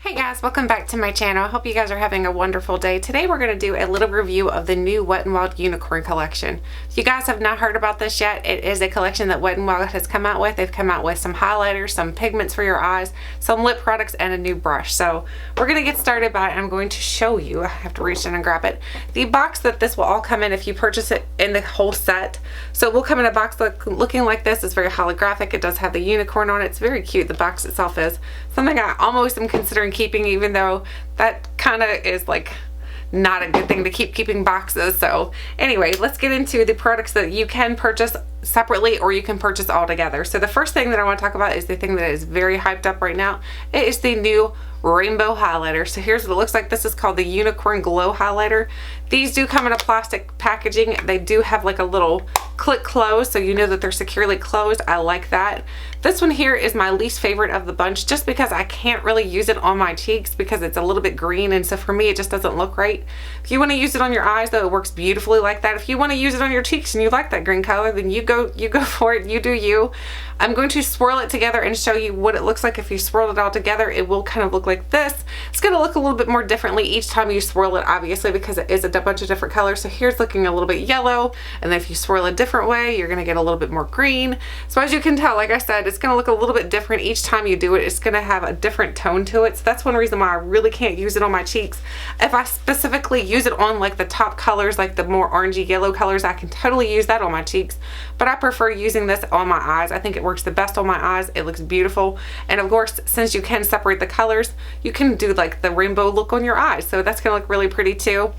Hey guys, welcome back to my channel. I hope you guys are having a wonderful day. Today we're going to do a little review of the new Wet n Wild Unicorn collection. If you guys have not heard about this yet, it is a collection that Wet n Wild has come out with. They've come out with some highlighters, some pigments for your eyes, some lip products, and a new brush. So we're going to get started by, I'm going to show you, I have to reach in and grab it, the box that this will all come in if you purchase it in the whole set. So it will come in a box looking like this. It's very holographic. It does have the unicorn on it. It's very cute. The box itself is something I almost am considering keeping, even though that kind of is like not a good thing to keeping boxes. So anyway, let's get into the products that you can purchase separately or you can purchase all together. So the first thing that I want to talk about is the thing that is very hyped up right now. It is the new rainbow highlighter. So here's what it looks like. This is called the Unicorn Glow Highlighter. These do come in a plastic packaging. They do have like a little click close, so you know that they're securely closed. I like that. This one here is my least favorite of the bunch, just because I can't really use it on my cheeks because it's a little bit green, and so for me it just doesn't look right. If you want to use it on your eyes though, it works beautifully like that. If you want to use it on your cheeks and you like that green color, then you go for it. You do you. I'm going to swirl it together and show you what it looks like if you swirl it all together. It will kind of look like this. It's going to look a little bit more differently each time you swirl it, obviously, because it is a bunch of different colors. So here's looking a little bit yellow, and then if you swirl a different way, you're going to get a little bit more green. So as you can tell, like I said, it's going to look a little bit different each time you do it. It's going to have a different tone to it. So that's one reason why I really can't use it on my cheeks. If I specifically use it on like the top colors, like the more orangey yellow colors, I can totally use that on my cheeks, but I prefer using this on my eyes. I think it works the best on my eyes. It looks beautiful, and of course, since you can separate the colors, you can do like the rainbow look on your eyes, so that's gonna look really pretty too.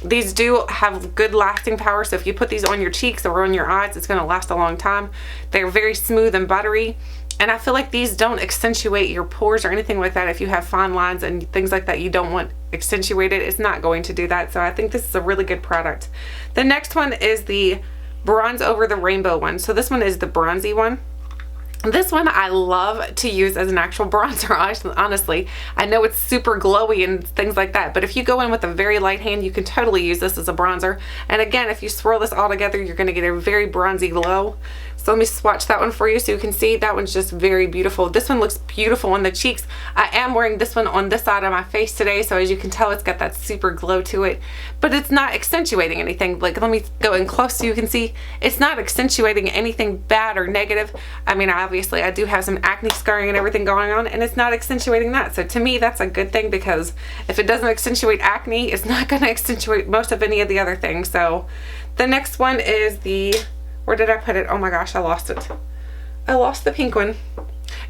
These do have good lasting power, so if you put these on your cheeks or on your eyes, it's going to last a long time. They're very smooth and buttery, and I feel like these don't accentuate your pores or anything like that. If you have fine lines and things like that you don't want accentuated, it's not going to do that. So I think this is a really good product. The next one is the Bronze Over the Rainbow one. So this one is the bronzy one. This one I love to use as an actual bronzer, honestly. I know it's super glowy and things like that, but if you go in with a very light hand, you can totally use this as a bronzer. And again, if you swirl this all together, you're going to get a very bronzy glow. So let me swatch that one for you so you can see. That one's just very beautiful. This one looks beautiful on the cheeks. I am wearing this one on this side of my face today, so as you can tell, it's got that super glow to it, but it's not accentuating anything. Like, let me go in close so you can see. It's not accentuating anything bad or negative. I mean, obviously I do have some acne scarring and everything going on, and it's not accentuating that. So to me, that's a good thing, because if it doesn't accentuate acne, it's not going to accentuate most of any of the other things. So the next one is the, where did I put it? Oh my gosh, I lost it. I lost the pink one.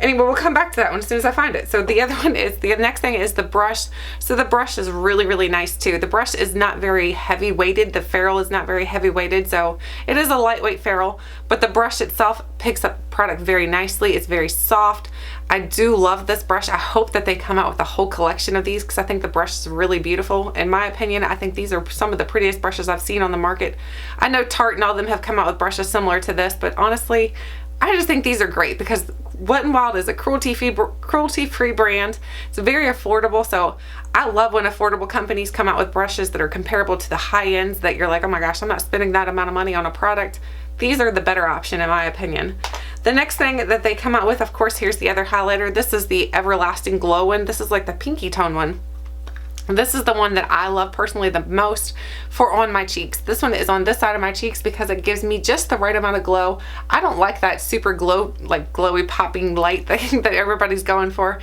Anyway, we'll come back to that one as soon as I find it. So the other one is, the next thing is the brush. So the brush is really, really nice too. The brush is not very heavy weighted. The ferrule is not very heavy weighted, so it is a lightweight ferrule, but the brush itself picks up product very nicely. It's very soft. I do love this brush. I hope that they come out with a whole collection of these, because I think the brush is really beautiful. In my opinion, I think these are some of the prettiest brushes I've seen on the market. I know Tarte and all of them have come out with brushes similar to this, but honestly, I just think these are great because Wet n Wild is a cruelty-free brand. It's very affordable, so I love when affordable companies come out with brushes that are comparable to the high ends that you're like, oh my gosh, I'm not spending that amount of money on a product. These are the better option in my opinion. The next thing that they come out with, of course, here's the other highlighter. This is the Everlasting Glow one. This is like the pinky tone one. This is the one that I love personally the most for on my cheeks. This one is on this side of my cheeks because it gives me just the right amount of glow. I don't like that super glow, like glowy popping light thing that everybody's going for.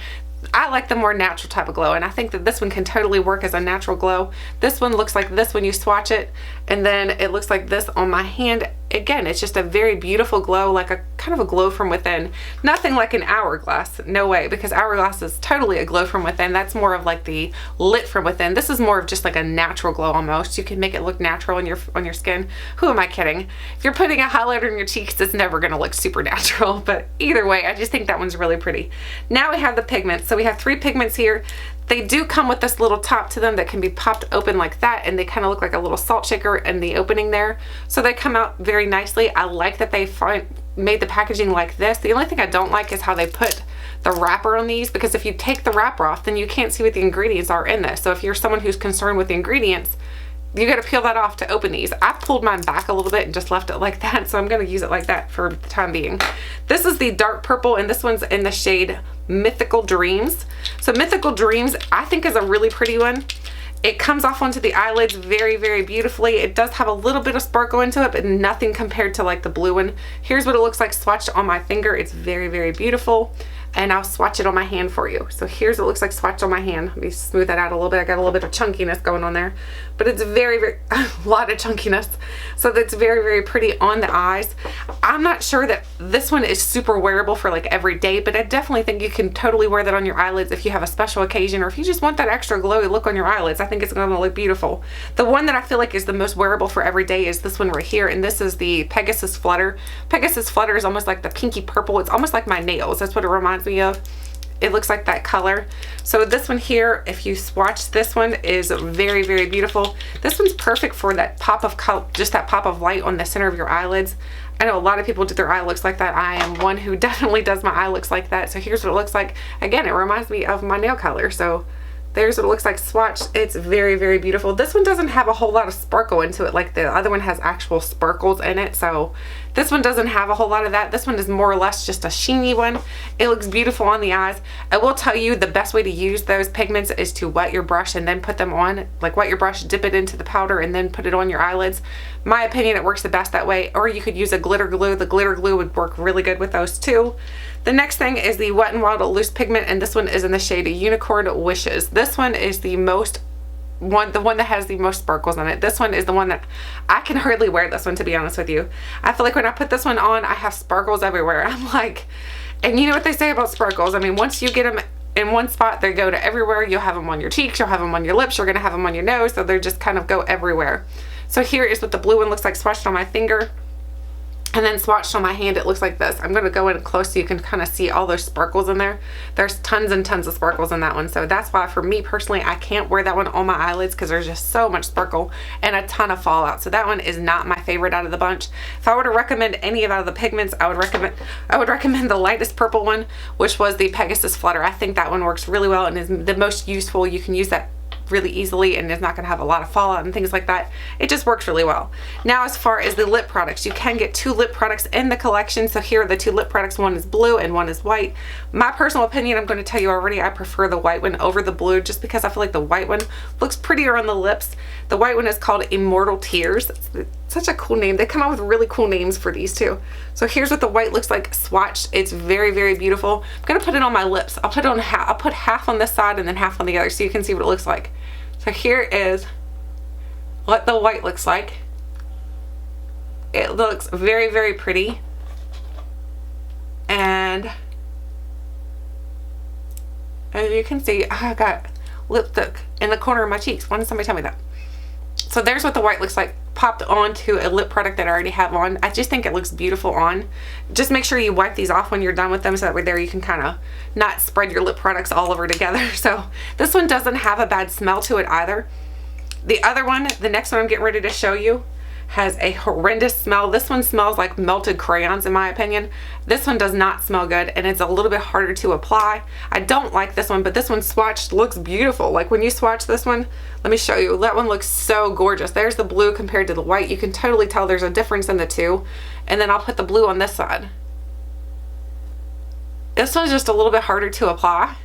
I like the more natural type of glow, and I think that this one can totally work as a natural glow. This one looks like this when you swatch it, and then it looks like this on my hand. Again, it's just a very beautiful glow, like a kind of a glow from within. Nothing like an hourglass, no way, because hourglass is totally a glow from within. That's more of like the lit from within. This is more of just like a natural glow almost. You can make it look natural on your skin. Who am I kidding? If you're putting a highlighter in your cheeks, it's never gonna look super natural, but either way, I just think that one's really pretty. Now we have the pigments. So we have 3 pigments here. They do come with this little top to them that can be popped open like that, and they kind of look like a little salt shaker in the opening there. So they come out very nicely. I like that they made the packaging like this. The only thing I don't like is how they put the wrapper on these, because if you take the wrapper off, then you can't see what the ingredients are in this. So if you're someone who's concerned with the ingredients, you got to peel that off to open these. I pulled mine back a little bit and just left it like that, so I'm going to use it like that for the time being. This is the dark purple, and this one's in the shade Mythical Dreams. So Mythical Dreams, I think, is a really pretty one. It comes off onto the eyelids very, very beautifully. It does have a little bit of sparkle into it, but nothing compared to like the blue one. Here's what it looks like swatched on my finger. It's very, very beautiful. And I'll swatch it on my hand for you. So here's what it looks like swatched on my hand. Let me smooth that out a little bit. I got a little bit of chunkiness going on there, but it's very, very, a lot of chunkiness. So that's very, very pretty on the eyes. I'm not sure that this one is super wearable for like every day, but I definitely think you can totally wear that on your eyelids if you have a special occasion, or if you just want that extra glowy look on your eyelids. I think it's gonna look beautiful. The one that I feel like is the most wearable for every day is this one right here, and this is the Pegasus Flutter. Pegasus Flutter is almost like the pinky purple. It's almost like my nails. That's what it reminds me of. It looks like that color. So this one here, if you swatch, this one is very, very beautiful. This one's perfect for that pop of color, just that pop of light on the center of your eyelids. I know a lot of people do their eye looks like that. I am one who definitely does my eye looks like that. So here's what it looks like. Again, it reminds me of my nail color. So there's what it looks like swatched. It's very, very beautiful. This one doesn't have a whole lot of sparkle into it like the other one has actual sparkles in it. So this one doesn't have a whole lot of that. This one is more or less just a sheeny one. It looks beautiful on the eyes. I will tell you the best way to use those pigments is to wet your brush and then put them on. Like wet your brush, dip it into the powder, and then put it on your eyelids. My opinion, it works the best that way. Or you could use a glitter glue. The glitter glue would work really good with those too. The next thing is the Wet n Wild Loose Pigment, and this one is in the shade Unicorn Wishes. This one is the one that has the most sparkles on it. This one is the one that I can hardly wear this one, to be honest with you. I feel like when I put this one on, I have sparkles everywhere. I'm like, and you know what they say about sparkles? I mean, once you get them in one spot, they go to everywhere. You'll have them on your cheeks, you'll have them on your lips, you're gonna have them on your nose, so they're just kind of go everywhere. So here is what the blue one looks like swatched on my finger. And then swatched on my hand, it looks like this. I'm going to go in close so you can kind of see all those sparkles in there. There's tons and tons of sparkles in that one. So that's why for me personally, I can't wear that one on my eyelids because there's just so much sparkle and a ton of fallout. So that one is not my favorite out of the bunch. If I were to recommend any of the pigments, I would recommend the lightest purple one, which was the Pegasus Flutter. I think that one works really well and is the most useful. You can use that really easily and it's not going to have a lot of fallout and things like that. It just works really well. Now, as far as the lip products, you can get 2 lip products in the collection. So here are the 2 lip products. One is blue and one is white. My personal opinion, I'm going to tell you already, I prefer the white one over the blue just because I feel like the white one looks prettier on the lips. The white one is called Immortal Tears. It's such a cool name. They come out with really cool names for these two. So here's what the white looks like swatched. It's very, very beautiful. I'm going to put it on my lips. I'll put half on this side and then half on the other so you can see what it looks like. So here is what the white looks like. It looks very, very pretty. And as you can see, I got lipstick in the corner of my cheeks. Why didn't somebody tell me that? So there's what the white looks like popped onto a lip product that I already have on. I just think it looks beautiful on. Just make sure you wipe these off when you're done with them so that way there you can kind of not spread your lip products all over together. So this one doesn't have a bad smell to it either. The other one, the next one I'm getting ready to show you, has a horrendous smell. This one smells like melted crayons in my opinion. This one does not smell good and it's a little bit harder to apply. I don't like this one, but this one swatched looks beautiful. Like when you swatch this one, let me show you. That one looks so gorgeous. There's the blue compared to the white. You can totally tell there's a difference in the two. And then I'll put the blue on this side. This one's just a little bit harder to apply.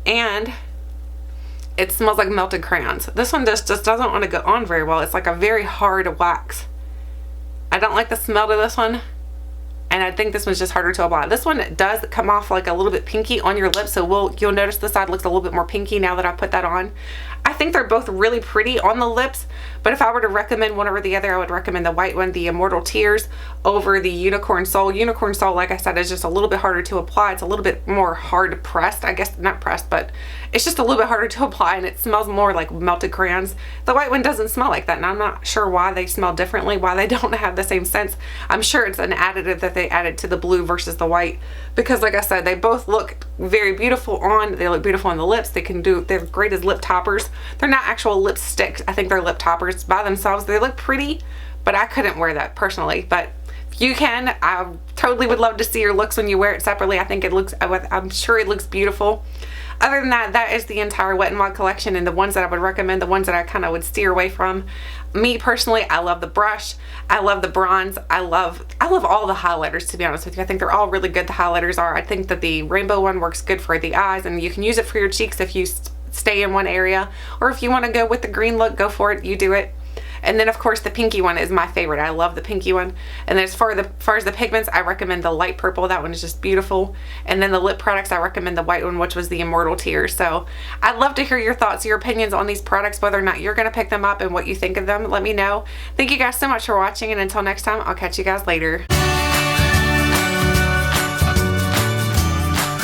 And it smells like melted crayons. This one just doesn't want to go on very well. It's like a very hard wax. I don't like the smell of this one. And I think this one's just harder to apply. This one does come off like a little bit pinky on your lips. So you'll notice the side looks a little bit more pinky now that I put that on. I think they're both really pretty on the lips. But if I were to recommend one over the other, I would recommend the white one, the Immortal Tears, over the Unicorn Soul. Unicorn Soul, like I said, is just a little bit harder to apply. It's a little bit more hard pressed. I guess not pressed, but it's just a little bit harder to apply and it smells more like melted crayons. The white one doesn't smell like that, and I'm not sure why they smell differently, why they don't have the same scents. I'm sure it's an additive that they added to the blue versus the white, because like I said, they both look very beautiful on. They look beautiful on the lips. They're great as lip toppers. They're not actual lipsticks. I think they're lip toppers by themselves. They look pretty, but I couldn't wear that personally. But if you can, I totally would love to see your looks when you wear it separately. I think it looks, I'm sure it looks beautiful. Other than that, that is the entire Wet n Wild collection, and the ones that I would recommend, the ones that I kind of would steer away from. Me personally, I love the brush, I love the bronze, I love all the highlighters, to be honest with you. I think they're all really good, the highlighters are. I think that the rainbow one works good for the eyes, and you can use it for your cheeks if you stay in one area, or if you want to go with the green look, go for it, you do it. And then of course the pinky one is my favorite. I love the pinky one. And then as far as the pigments, I recommend the light purple. That one is just beautiful. And then the lip products, I recommend the white one, which was the Immortal Tears. So I'd love to hear your thoughts, your opinions on these products, whether or not you're going to pick them up and what you think of them. Let me know. Thank you guys so much for watching, and until next time, I'll catch you guys later.